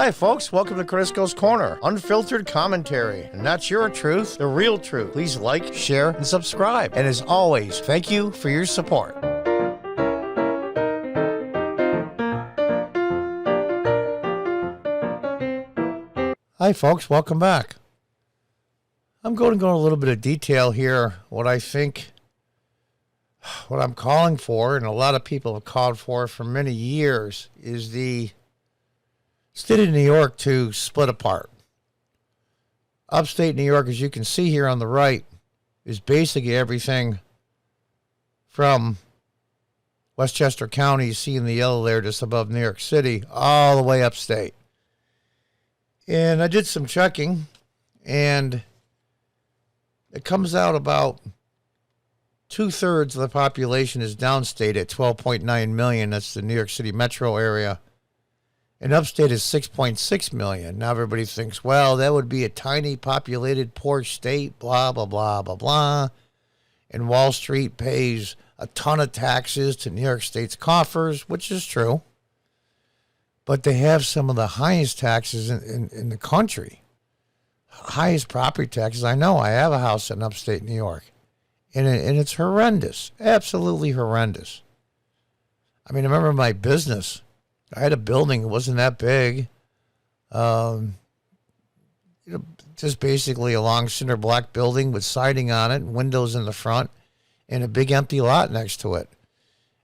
Hi, folks. Welcome to Crisco's Corner. Unfiltered commentary. And that's your truth, the real truth. Please like, share, and subscribe. And as always, thank you for your support. Hi, folks. Welcome back. I'm going to go into a little bit of detail here. What I think, what I'm calling for, and a lot of people have called for many years, is the state of New York to split apart. Upstate New York, as you can see here on the right, is basically everything from Westchester County, you see in the yellow there just above New York City, all the way upstate. And I did some checking, and it comes out about 2/3 of the population is downstate at 12.9 million. That's the New York City metro area. And upstate is 6.6 million. Now everybody thinks, well, that would be a tiny populated poor state, blah, blah, blah, blah, blah. And Wall Street pays a ton of taxes to New York State's coffers, which is true. But they have some of the highest taxes in the country. Highest property taxes. I know. I have a house in upstate New York. And it's horrendous. Absolutely horrendous. I mean, I remember my business. I had a building. It wasn't that big. Just basically a long cinder block building with siding on it and windows in the front and a big empty lot next to it.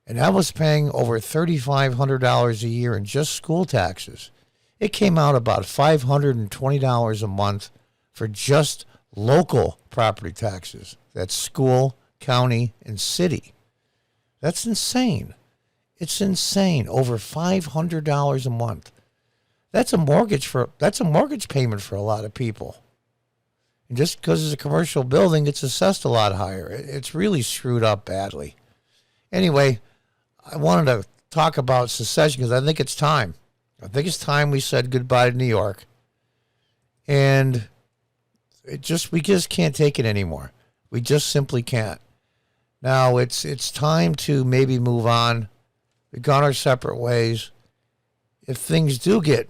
And I was paying over $3,500 a year in just school taxes. It came out about $520 a month for just local property taxes. That's school, county, and city. That's insane. It's insane. Over $500 a month. That's a mortgage payment for a lot of people. And just because it's a commercial building, it's assessed a lot higher. It's really screwed up badly. Anyway, I wanted to talk about secession because I think it's time. I think it's time we said goodbye to New York. And we just can't take it anymore. We just simply can't. Now it's time to maybe move on. We've gone our separate ways. If things do get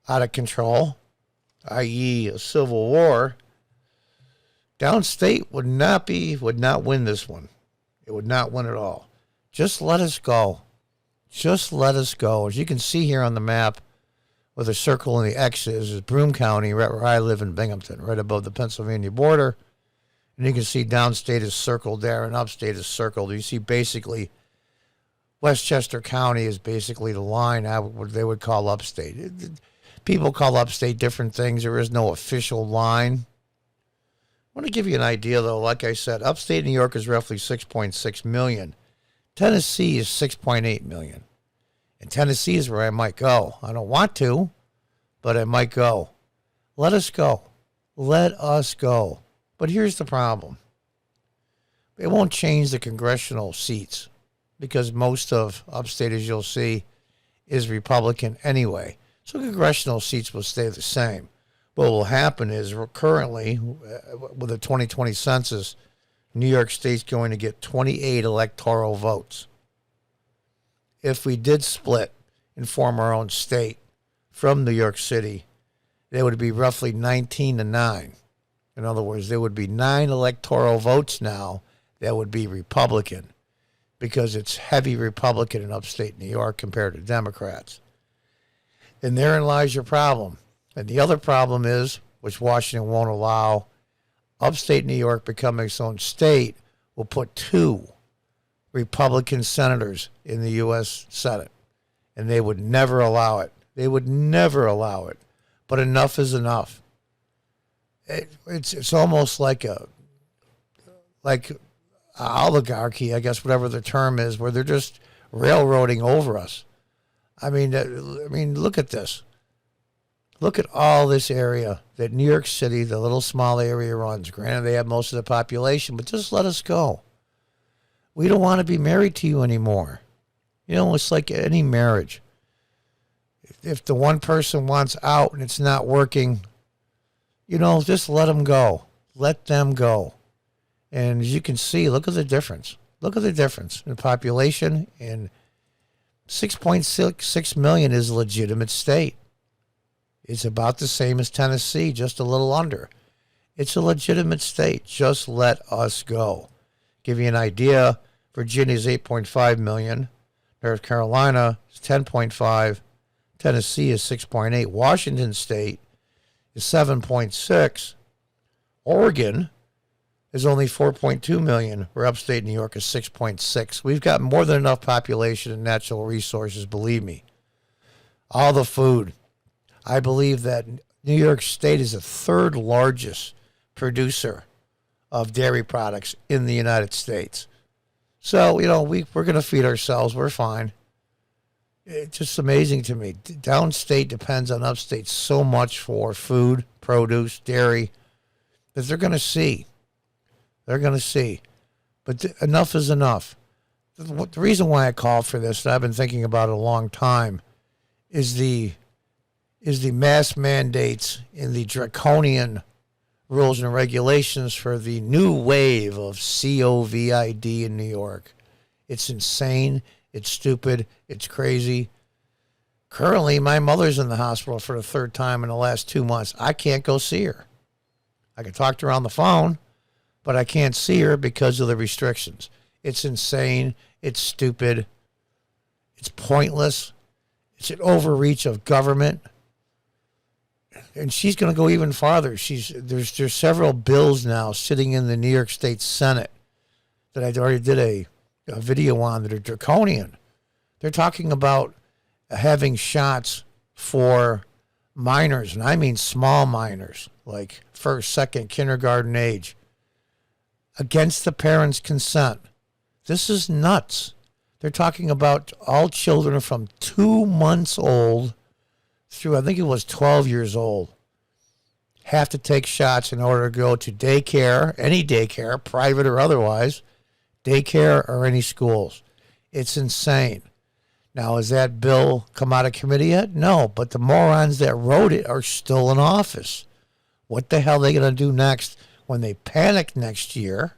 out of control, i.e. a civil war, downstate would not win this one. It would not win at all. Just let us go. Just let us go. As you can see here on the map, where the circle and the X is Broome County, right where I live in Binghamton, right above the Pennsylvania border. And you can see downstate is circled there and upstate is circled. You see basically Westchester County is basically the line what they would call upstate. People call upstate different things. There is no official line. I want to give you an idea, though. Like I said, upstate New York is roughly 6.6 million. Tennessee is 6.8 million. And Tennessee is where I might go. I don't want to, but I might go. Let us go. Let us go. But here's the problem. It won't change the congressional seats because most of upstate, as you'll see, is Republican anyway. So congressional seats will stay the same. What will happen is currently, with the 2020 census, New York State's going to get 28 electoral votes. If we did split and form our own state from New York City, there would be roughly 19-9. In other words, there would be 9 electoral votes now that would be Republican because it's heavy Republican in upstate New York compared to Democrats. And therein lies your problem. And the other problem is, which Washington won't allow, upstate New York becoming its own state will put 2 Republican senators in the U.S. Senate. And they would never allow it. They would never allow it. But enough is enough. It's almost like oligarchy, I guess, whatever the term is, where they're just railroading over us. I mean, look at this. Look at all this area that New York City, the little small area, runs. Granted, they have most of the population, but just let us go. We don't want to be married to you anymore. You know, it's like any marriage. If the one person wants out and it's not working, you know, just let them go. Let them go. And as you can see, look at the difference. Look at the difference in population. And 6.6 million is a legitimate state. It's about the same as Tennessee, just a little under. It's a legitimate state. Just let us go. Give you an idea, Virginia's 8.5 million. North Carolina is 10.5. Tennessee is 6.8. Washington State is 7.6. Oregon is only 4.2 million, where upstate New York is 6.6. We've got more than enough population and natural resources, believe me. All the food. I believe that New York State is the third largest producer of dairy products in the United States. So, we're going to feed ourselves. We're fine. It's just amazing to me. Downstate depends on upstate so much for food, produce, dairy, that they're going to see. They're going to see. But enough is enough. The reason why I called for this, and I've been thinking about it a long time, is the mass mandates and the draconian rules and regulations for the new wave of COVID in New York. It's insane. It's stupid. It's crazy. Currently, my mother's in the hospital for the third time in the last 2 months. I can't go see her. I can talk to her on the phone, but I can't see her because of the restrictions. It's insane. It's stupid. It's pointless. It's an overreach of government. And she's going to go even farther. There's several bills now sitting in the New York State Senate that I already did a video on that are draconian. They're talking about having shots for minors, and I mean small minors, like first, second, kindergarten age, against the parents' consent. This is nuts. They're talking about all children from 2 months old through, I think it was 12 years old, have to take shots in order to go to daycare, any daycare, private or otherwise, daycare or any schools. It's insane. Now, has that bill come out of committee yet? No, but the morons that wrote it are still in office. What the hell are they going to do next when they panic next year?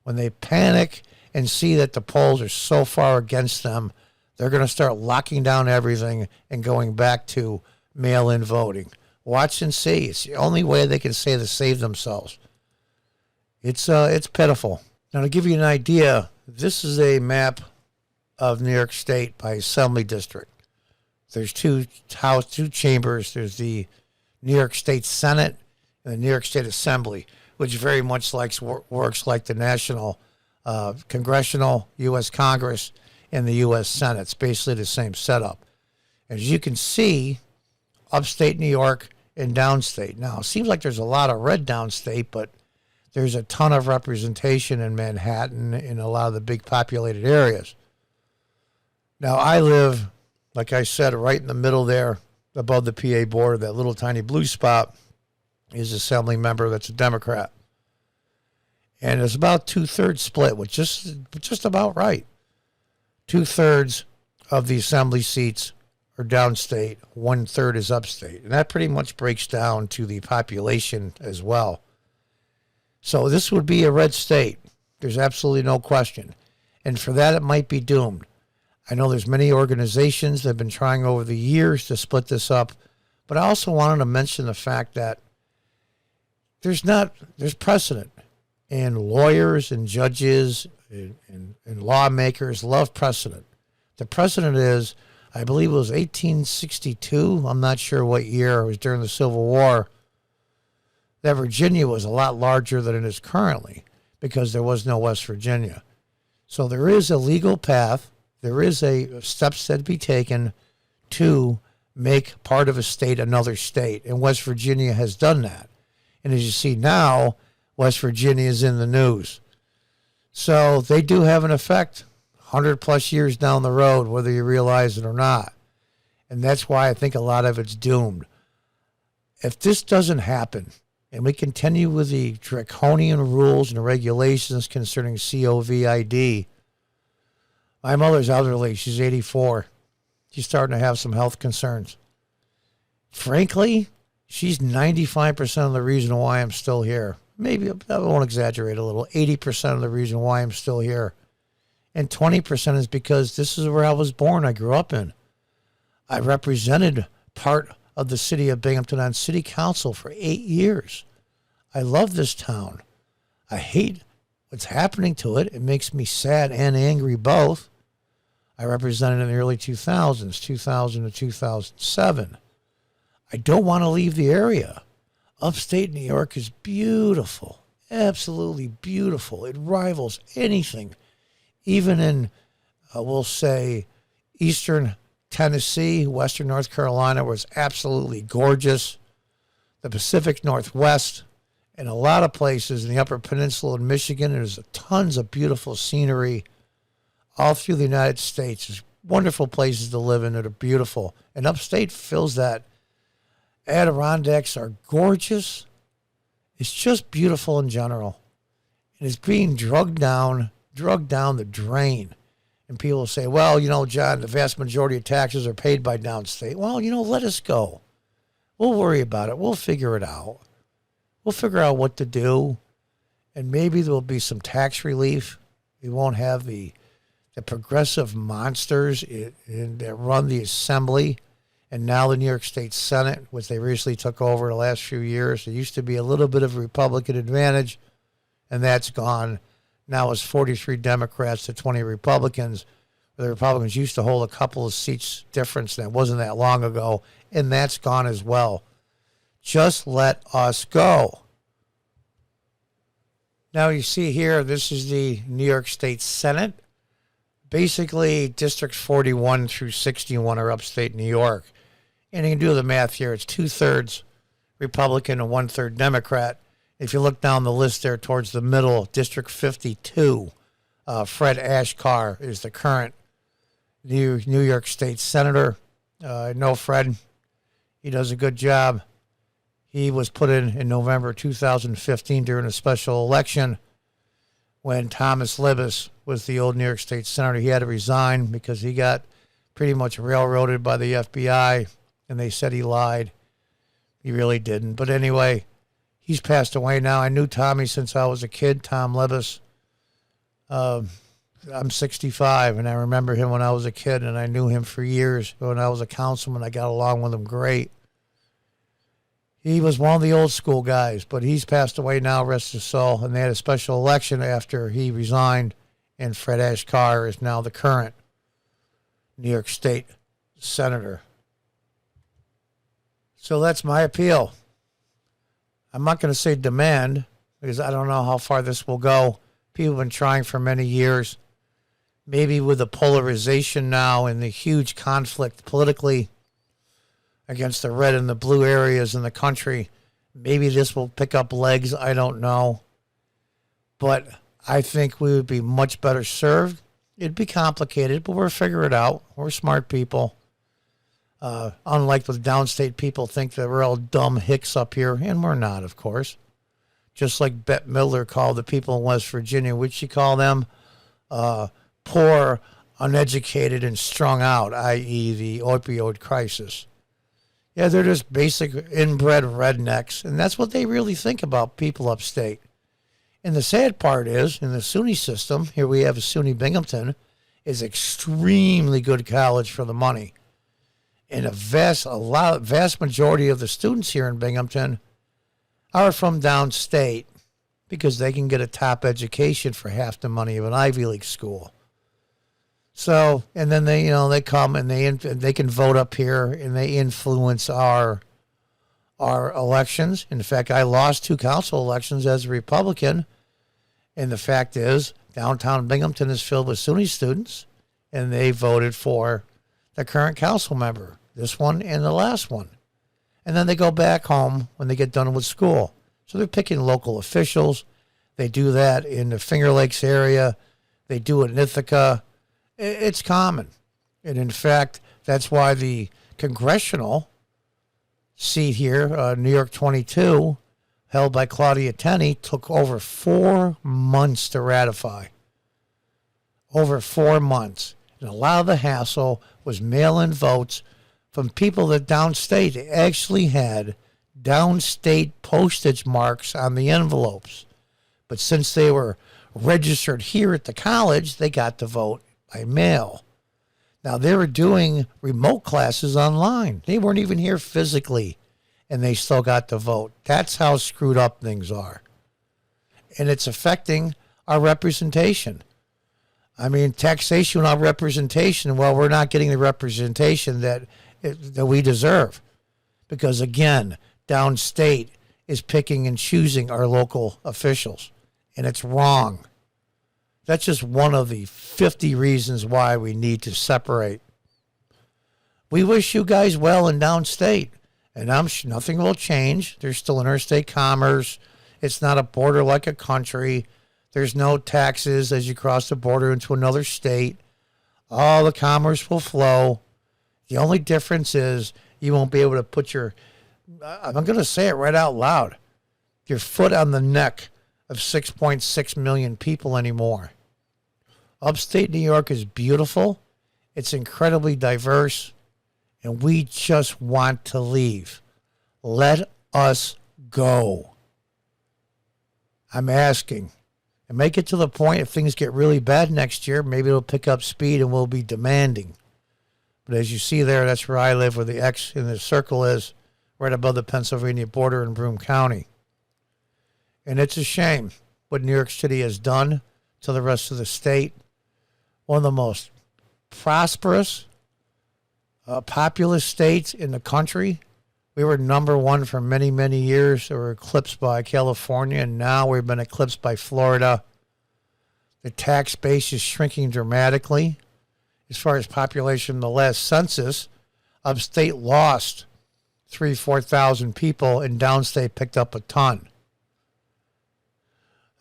When they panic and see that the polls are so far against them, they're going to start locking down everything and going back to mail-in voting. Watch and see. It's the only way they can say to save themselves. It's pitiful. Now, to give you an idea, this is a map of New York State by assembly district. There's two chambers. There's the New York State Senate and the New York State Assembly, which very much works like the national congressional U.S. Congress and the U.S. Senate. It's basically the same setup. As you can see, upstate New York and downstate. Now, it seems like there's a lot of red downstate, but there's a ton of representation in Manhattan and a lot of the big populated areas. Now, I live, like I said, right in the middle there, above the PA border. That little tiny blue spot is assembly member that's a Democrat. And it's about 2/3 split, which is just about right. 2/3 of the assembly seats are downstate, 1/3 is upstate. And that pretty much breaks down to the population as well. So this would be a red state. There's absolutely no question. And for that, it might be doomed. I know there's many organizations that have been trying over the years to split this up, but I also wanted to mention the fact that there's precedent. And lawyers and judges and lawmakers love precedent. The precedent is, I believe it was 1862, I'm not sure what year, it was during the Civil War, that Virginia was a lot larger than it is currently because there was no West Virginia. So there is a legal path, there is a steps that be taken to make part of a state another state, and West Virginia has done that. And as you see now, West Virginia is in the news. So they do have an effect 100 plus years down the road, whether you realize it or not. And that's why I think a lot of it's doomed. If this doesn't happen, and we continue with the draconian rules and regulations concerning COVID, my mother's elderly. She's 84. She's starting to have some health concerns. Frankly, she's 95% of the reason why I'm still here. Maybe I won't exaggerate a little. 80% of the reason why I'm still here. And 20% is because this is where I was born. I grew up in. I represented part of the city of Binghamton on city council for 8 years. I love this town. I hate what's happening to it. It makes me sad and angry both. I represented in the early 2000s, 2000 to 2007. I don't want to leave the area. Upstate New York is beautiful, absolutely beautiful. It rivals anything, even in, we'll say, eastern Tennessee, western North Carolina, where it's absolutely gorgeous. The Pacific Northwest, and a lot of places in the Upper Peninsula in Michigan, there's tons of beautiful scenery all through the United States. There's wonderful places to live in that are beautiful. And upstate fills that. Adirondacks are gorgeous. It's just beautiful in general. And it's being drugged down the drain. And people say, well, John, the vast majority of taxes are paid by downstate. Well, let us go. We'll worry about it. We'll figure it out. We'll figure out what to do. And maybe there will be some tax relief. We won't have the progressive monsters that run the assembly and now the New York State Senate, which they recently took over the last few years. There used to be a little bit of a Republican advantage, and that's gone. Now it's 43 Democrats to 20 Republicans. The Republicans used to hold a couple of seats difference. That wasn't that long ago, and that's gone as well. Just let us go. Now you see here, this is the New York State Senate. Basically, districts 41 through 61 are upstate New York. And you can do the math here. It's 2/3 Republican and 1/3 Democrat. If you look down the list there towards the middle, District 52, Fred Ashkar is the current New York State Senator. I know Fred. He does a good job. He was put in November 2015 during a special election when Thomas Libas was the old New York State Senator. He had to resign because he got pretty much railroaded by the FBI, and they said he lied. He really didn't. But anyway, he's passed away now. I knew Tommy since I was a kid, Tom Libas. I'm 65, and I remember him when I was a kid, and I knew him for years. When I was a councilman, I got along with him great. He was one of the old school guys, but he's passed away now, rest his soul. And they had a special election after he resigned, and Fred Ashkar is now the current New York State Senator. So that's my appeal. I'm not going to say demand, because I don't know how far this will go. People have been trying for many years. Maybe with the polarization now and the huge conflict politically against the red and the blue areas in the country, maybe this will pick up legs. I don't know. But I think we would be much better served. It'd be complicated, but we'll figure it out. We're smart people. Unlike the downstate people think that we're all dumb hicks up here, and we're not, of course. Just like Bette Midler called the people in West Virginia, would she call them poor, uneducated, and strung out, i.e. the opioid crisis. Yeah, they're just basic inbred rednecks, and that's what they really think about people upstate. And the sad part is, in the SUNY system, here we have a SUNY Binghamton, is extremely good college for the money. And a vast majority of the students here in Binghamton are from downstate because they can get a top education for half the money of an Ivy League school. So, and then they come and they can vote up here and they influence our elections. In fact, I lost 2 council elections as a Republican, and the fact is, downtown Binghamton is filled with SUNY students, and they voted for the current council member, this one and the last one. And then they go back home when they get done with school. So they're picking local officials. They do that in the Finger Lakes area. They do it in Ithaca. It's common. And in fact, that's why the congressional seat here, New York 22, held by Claudia Tenney, took over 4 months to ratify. Over 4 months. And a lot of the hassle was mail-in votes from people that downstate actually had downstate postage marks on the envelopes. But since they were registered here at the college, they got to vote by mail. Now, they were doing remote classes online. They weren't even here physically, and they still got to vote. That's how screwed up things are. And it's affecting our representation. I mean, taxation without representation, well, we're not getting the representation that we deserve. Because, again, downstate is picking and choosing our local officials. And it's wrong. That's just one of the 50 reasons why we need to separate. We wish you guys well in downstate. And I'm sure nothing will change. There's still interstate commerce. It's not a border like a country. There's no taxes as you cross the border into another state. All the commerce will flow. The only difference is you won't be able to put your, I'm going to say it right out loud, your foot on the neck of 6.6 million people anymore. Upstate New York is beautiful. It's incredibly diverse. And we just want to leave. Let us go. I'm asking. And make it to the point if things get really bad next year, maybe it'll pick up speed and we'll be demanding. But as you see there, that's where I live, where the X in the circle is, right above the Pennsylvania border in Broome County. And it's a shame what New York City has done to the rest of the state. One of the most prosperous, populous states in the country. We were number one for many, many years. We were eclipsed by California, and now we've been eclipsed by Florida. The tax base is shrinking dramatically. As far as population, the last census, upstate lost 4,000 people, and downstate picked up a ton.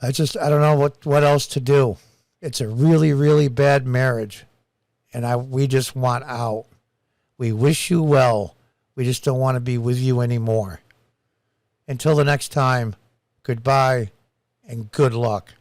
I don't know what else to do. It's a really, really bad marriage, and we just want out. We wish you well. We just don't want to be with you anymore. Until the next time, goodbye and good luck.